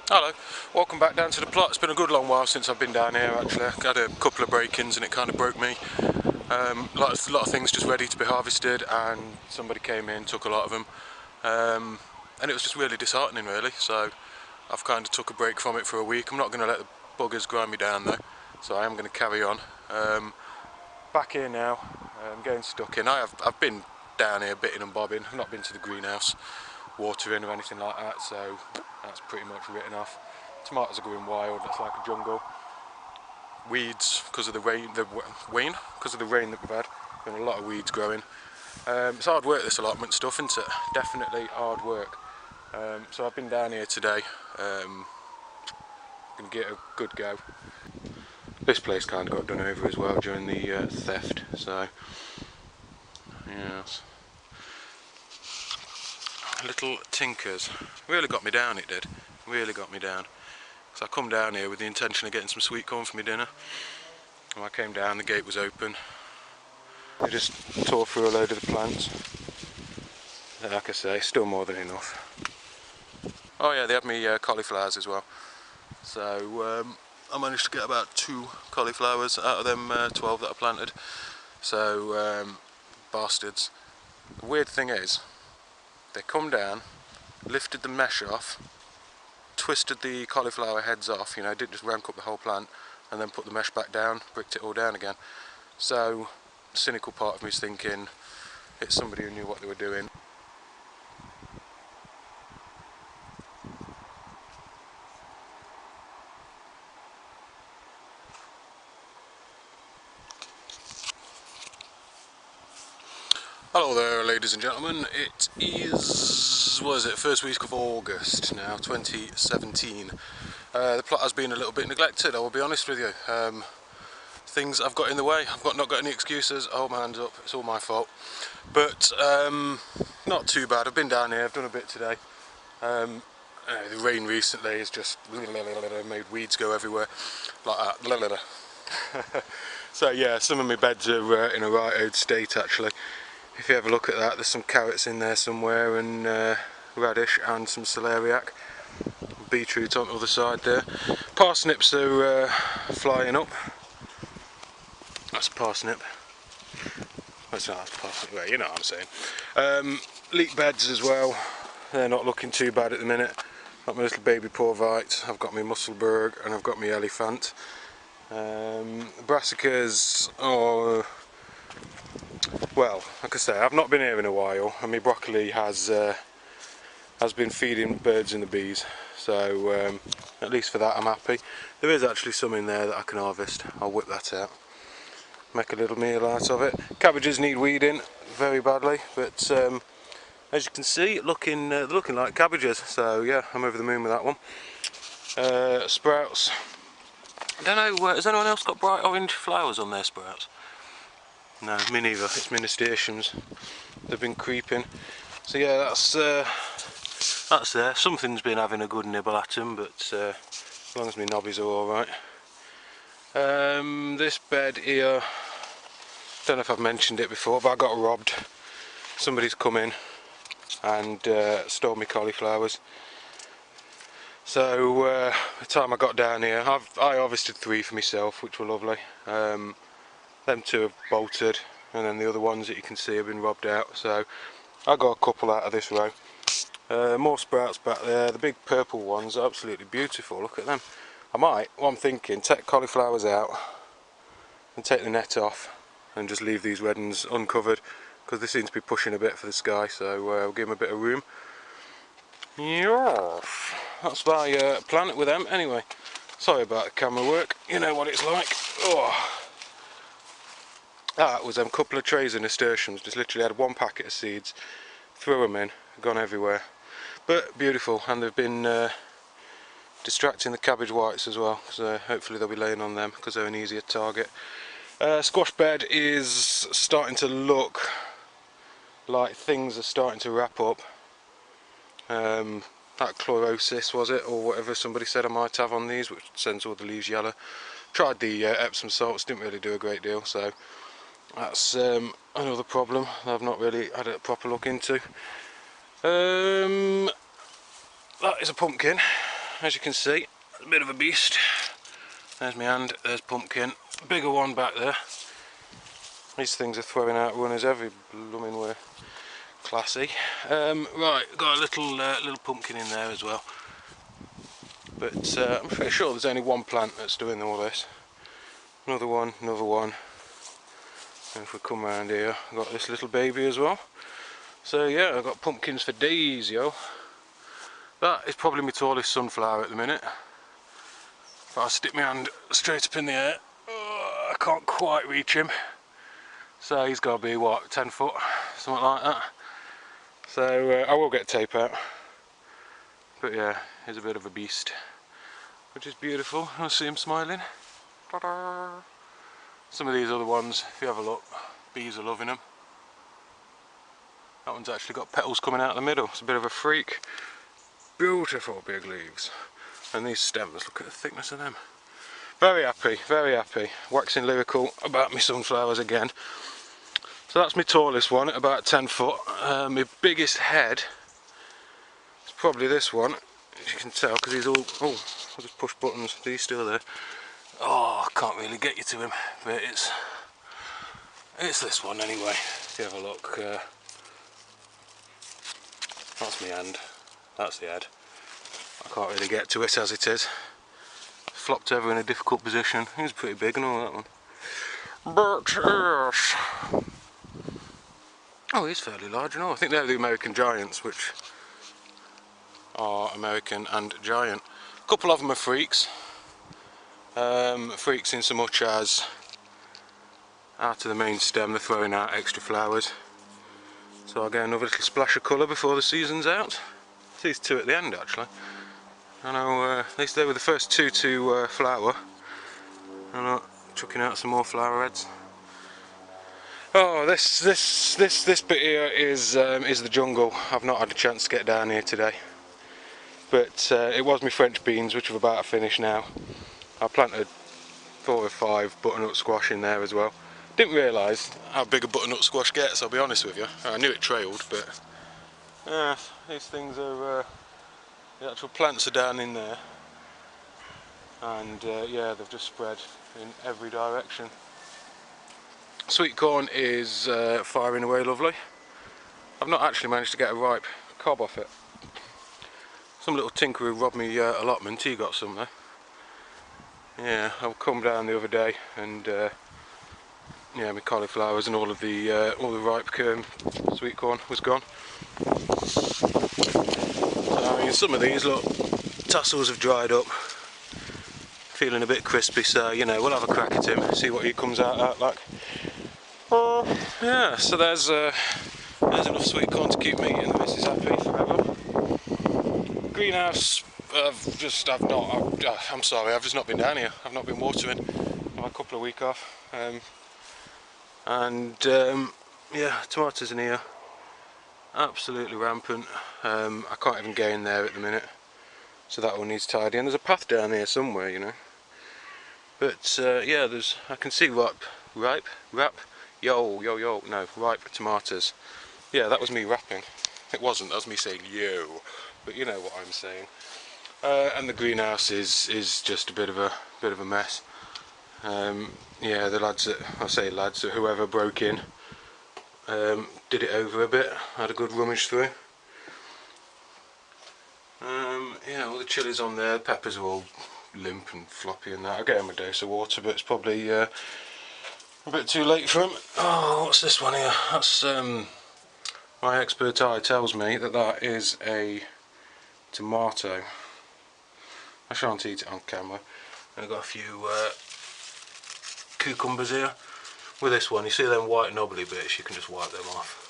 Hello, welcome back down to the plot. It's been a good long while since I've been down here actually. I had a couple of break-ins and it kind of broke me. A lot of things just ready to be harvested and somebody came in, took a lot of them. And it was just really disheartening really, so I've kind of took a break from it for a week. I'm not going to let the buggers grind me down though, so I am going to carry on. Back here now, I'm getting stuck in. I've been down here bitting and bobbing. I've not been to the greenhouse watering or anything like that, so that's pretty much written off. Tomatoes are going wild, that's like a jungle. Weeds, because of the rain, because of the rain that we've had, been a lot of weeds growing. It's hard work this allotment stuff, isn't it? Definitely hard work. So I've been down here today, gonna get a good go. This place kind of got done over as well during the theft, so yes. Little tinkers. Really got me down, it did. Really got me down. So I come down here with the intention of getting some sweet corn for my dinner. When I came down, the gate was open. They just tore through a load of the plants. Like I say, still more than enough. Oh yeah, they had me cauliflowers as well. So I managed to get about 2 cauliflowers out of them 12 that I planted. So bastards. The weird thing is, they come down, lifted the mesh off, twisted the cauliflower heads off, you know, didn't just rank up the whole plant, and then put the mesh back down, bricked it all down again. So, the cynical part of me is thinking, it's somebody who knew what they were doing. Hello there ladies and gentlemen, it is, what is it, first week of August now, 2017. The plot has been a little bit neglected, I will be honest with you. Things I've got in the way, I've not got any excuses, I hold my hands up, it's all my fault. But not too bad, I've been down here, I've done a bit today. The rain recently has just made weeds go everywhere, like that. So yeah, some of my beds are in a right old state actually. If you have a look at that, there's some carrots in there somewhere, and radish and some celeriac. Beetroot on the other side there. Parsnips are flying up. That's a parsnip. That's not a parsnip, well, you know what I'm saying. Leek beds as well. They're not looking too bad at the minute. Got my little baby porvite, I've got my Musselburgh, and I've got my elephant. Brassicas are, well, like I say, I've not been here in a while, and my broccoli has been feeding birds and the bees, so at least for that I'm happy. There is actually some in there that I can harvest. I'll whip that out, make a little meal out of it. Cabbages need weeding very badly, but as you can see, they're looking like cabbages, so yeah, I'm over the moon with that one. Sprouts. I don't know, has anyone else got bright orange flowers on their sprouts? No, me neither. It's my nasturtiums. They've been creeping. So yeah, that's there. Something's been having a good nibble at them, but as long as my knobbies are alright. This bed here, don't know if I've mentioned it before, but I got robbed. Somebody's come in and stole my cauliflowers. So the time I got down here, I harvested 3 for myself, which were lovely. Them 2 have bolted, and then the other ones that you can see have been robbed out. So I got a couple out of this row. More sprouts back there. The big purple ones are absolutely beautiful. Look at them. I might, what I'm thinking, take cauliflowers out and take the net off and just leave these red ones uncovered, because they seem to be pushing a bit for the sky, so we'll give them a bit of room. Yeah, that's my plan with them. Anyway, sorry about the camera work, you know what it's like. Oh. That was a couple of trays of nasturtiums, just literally had 1 packet of seeds, threw them in, gone everywhere. But beautiful, and they've been distracting the cabbage whites as well, so hopefully they'll be laying on them because they're an easier target. Squash bed is starting to look like things are starting to wrap up. That chlorosis, was it, or whatever somebody said I might have on these, which sends all the leaves yellow. Tried the Epsom salts, didn't really do a great deal, so that's another problem I've not really had a proper look into. That is a pumpkin. as you can see, it's a bit of a beast. There's my hand, there's pumpkin, bigger one back there. These things are throwing out runners every blooming way. Classy. Right, got a little pumpkin in there as well. But I'm pretty sure there's only one plant that's doing all this. Another one, another one. And if we come around here, I've got this little baby as well. So yeah, I've got pumpkins for days, yo. That is probably my tallest sunflower at the minute. If I stick my hand straight up in the air, I can't quite reach him. So he's got to be, what, 10 foot? Something like that. So I will get tape out. But yeah, he's a bit of a beast. Which is beautiful. I see him smiling. Ta-da! Some of these other ones, if you have a look, bees are loving them. That one's actually got petals coming out of the middle. It's a bit of a freak. Beautiful big leaves. And these stems, look at the thickness of them. Very happy, very happy. Waxing lyrical about my sunflowers again. So that's my tallest one at about 10 foot. My biggest head is probably this one, as you can tell, because he's all... Oh, I'll just push buttons. He's still there. Oh, I can't really get you to him, but it's this one anyway. If you have a look, that's my hand, that's the head. I can't really get to it as it is. Flopped over in a difficult position. He's pretty big and all, that one. But yes. Oh, he's fairly large and all. I think they're the American giants, which are American and giant. A couple of them are freaks. Freaks in so much as out of the main stem they're throwing out extra flowers. So I'll get another little splash of colour before the season's out. These two at the end actually. I know at least they were the first two to flower. I'm chucking out some more flower heads. Oh, this bit here is the jungle. I've not had a chance to get down here today. But it was my French beans, which are about to finish now. I planted 4 or 5 butternut squash in there as well. Didn't realise how big a butternut squash gets, I'll be honest with you. I knew it trailed, but these things are, the actual plants are down in there. And yeah, they've just spread in every direction. Sweet corn is firing away lovely. I've not actually managed to get a ripe cob off it. Some little tinker who robbed me allotment, he got some there. Yeah, I'll come down the other day and yeah, my cauliflowers and all the ripe sweet corn was gone. So, I mean, some of these look, tassels have dried up, feeling a bit crispy. So you know, we'll have a crack at him, see what he comes out like. Yeah, so there's enough sweet corn to keep me and the missus happy forever. Greenhouse, I'm sorry, I've just not been down here. I've not been watering. I've had a couple of weeks off. Yeah, tomatoes in here, absolutely rampant. I can't even get in there at the minute, so that one needs tidying. There's a path down here somewhere, you know. But yeah, I can see ripe tomatoes. Yeah, that was me rapping. It wasn't, that was me saying yo, but you know what I'm saying. And the greenhouse is just a bit of a mess. Yeah, the lads whoever broke in did it over a bit, had a good rummage through. Yeah, all the chilies on there, the peppers are all limp and floppy and that. I get them a dose of water, but it's probably a bit too late for them. Oh, what's this one here? That's my expert eye tells me that is a tomato. I shan't eat it on camera. I've got a few cucumbers here. With this one, you see them white knobbly bits, you can just wipe them off.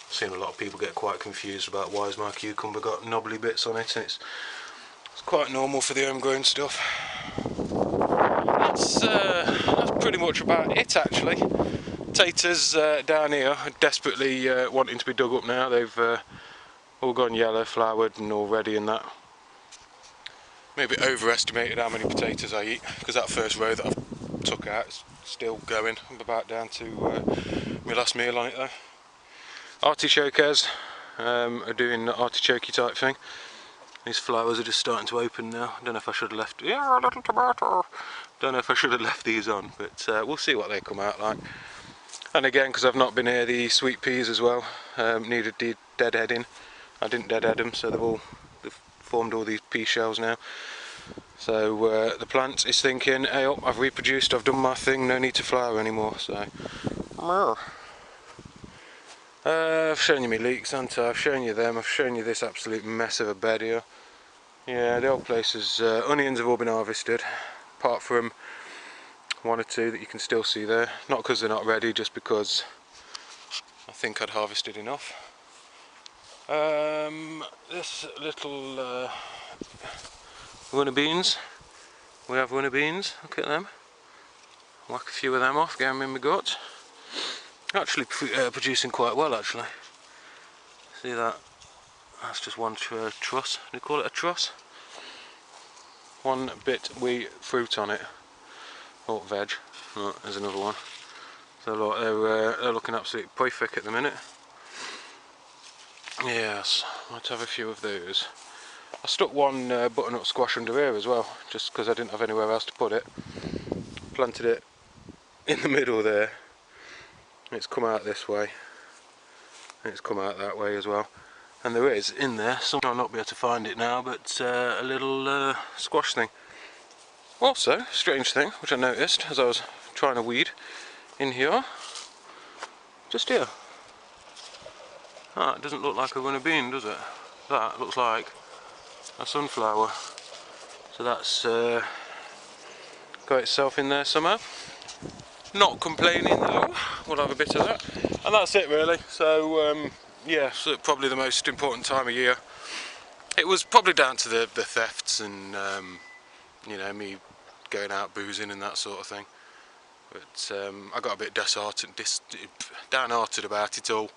I've seen a lot of people get quite confused about why has my cucumber got knobbly bits on it, and it's quite normal for the homegrown stuff. That's pretty much about it actually. Taters down here are desperately wanting to be dug up now. They've all gone yellow, flowered and all ready and that. Maybe overestimated how many potatoes I eat, because that first row that I've took out is still going. I'm about down to my last meal on it though. Artichokes are doing the artichoke type thing. These flowers are just starting to open now. I don't know if I should have left, yeah, a little tomato. Don't know if I should have left these on, but we'll see what they come out like. And again, because I've not been here, the sweet peas as well needed deadheading. I didn't deadhead them, so they've formed all these pea shells now. So the plant is thinking, hey up, I've reproduced, I've done my thing, no need to flower anymore. So I've shown you my leeks, haven't I? I've shown you them, I've shown you this absolute mess of a bed here. Yeah, the old place is, onions have all been harvested, apart from one or two that you can still see there. Not because they're not ready, just because I think I'd harvested enough. This little winter beans, we have winter beans, look at them. Whack a few of them off, get them in my gut. Actually producing quite well actually. See that? That's just one truss. Do you call it a truss? One bit wee fruit on it. Oh, veg. Oh, there's another one. So look, they're looking absolutely perfect at the minute. Yes, might have a few of those. I stuck one butternut squash under here as well, just because I didn't have anywhere else to put it. Planted it in the middle there. It's come out this way. And it's come out that way as well. And there is in there, I'll not be able to find it now, but a little squash thing. Also, strange thing, which I noticed as I was trying to weed in here, just here. Ah, it doesn't look like a winter bean, does it? That looks like a sunflower. So that's got itself in there somehow. Not complaining though, we'll have a bit of that. And that's it really, so yeah, so probably the most important time of year. It was probably down to the thefts and you know, me going out boozing and that sort of thing. But I got a bit downhearted about it all.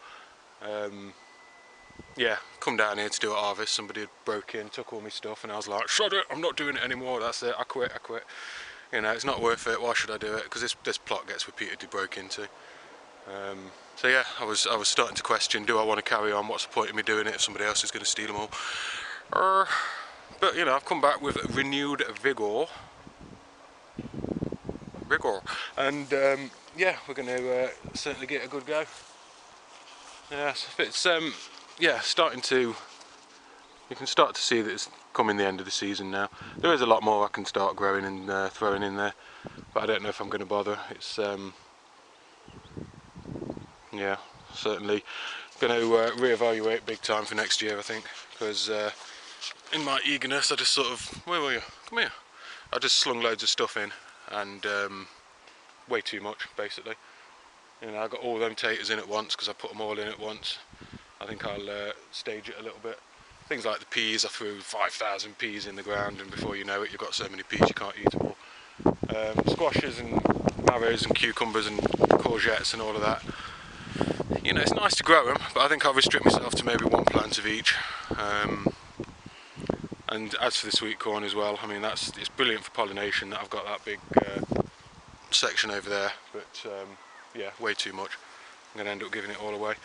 Yeah, come down here to do a harvest, somebody had broke in, took all my stuff, and I was like, shut it, I'm not doing it anymore, that's it, I quit. You know, it's not worth it, why should I do it? Because this plot gets repeatedly broke into. So yeah, I was starting to question, do I want to carry on, what's the point of me doing it if somebody else is going to steal them all? But you know, I've come back with renewed vigour. And yeah, we're going to certainly get a good go. Yeah, so it's yeah, starting to, you can start to see that it's coming the end of the season now. There is a lot more I can start growing and throwing in there, but I don't know if I'm going to bother. It's yeah, certainly going to reevaluate big time for next year, I think, because in my eagerness I just sort of, where were you? Come here. I just slung loads of stuff in and way too much basically. You know, I got all them taters in at once because I put them all in at once. I think I'll stage it a little bit. Things like the peas, I threw 5,000 peas in the ground, and before you know it, you've got so many peas you can't eat them all. Squashes and marrows and cucumbers and courgettes and all of that. You know, it's nice to grow them, but I think I'll restrict myself to maybe one plant of each. And as for the sweet corn as well, I mean, it's brilliant for pollination that I've got that big section over there, but yeah, way too much. I'm going to end up giving it all away.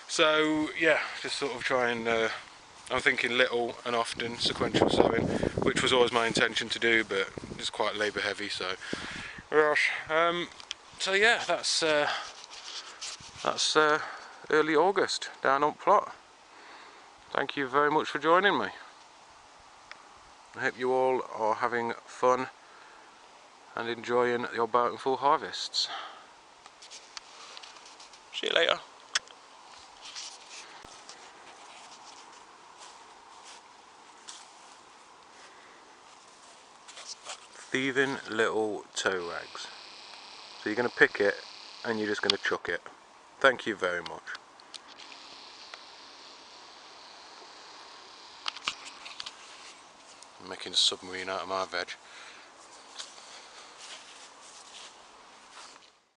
So yeah, just sort of try and, I'm thinking little and often sequential sowing, which was always my intention to do, but it's quite labour heavy, so gosh. So yeah, that's early August down on plot. Thank you very much for joining me. I hope you all are having fun and enjoying your bountiful harvests. See you later. Thieving little toe rags. So you're going to pick it and you're just going to chuck it. Thank you very much. I'm making a submarine out of my veg.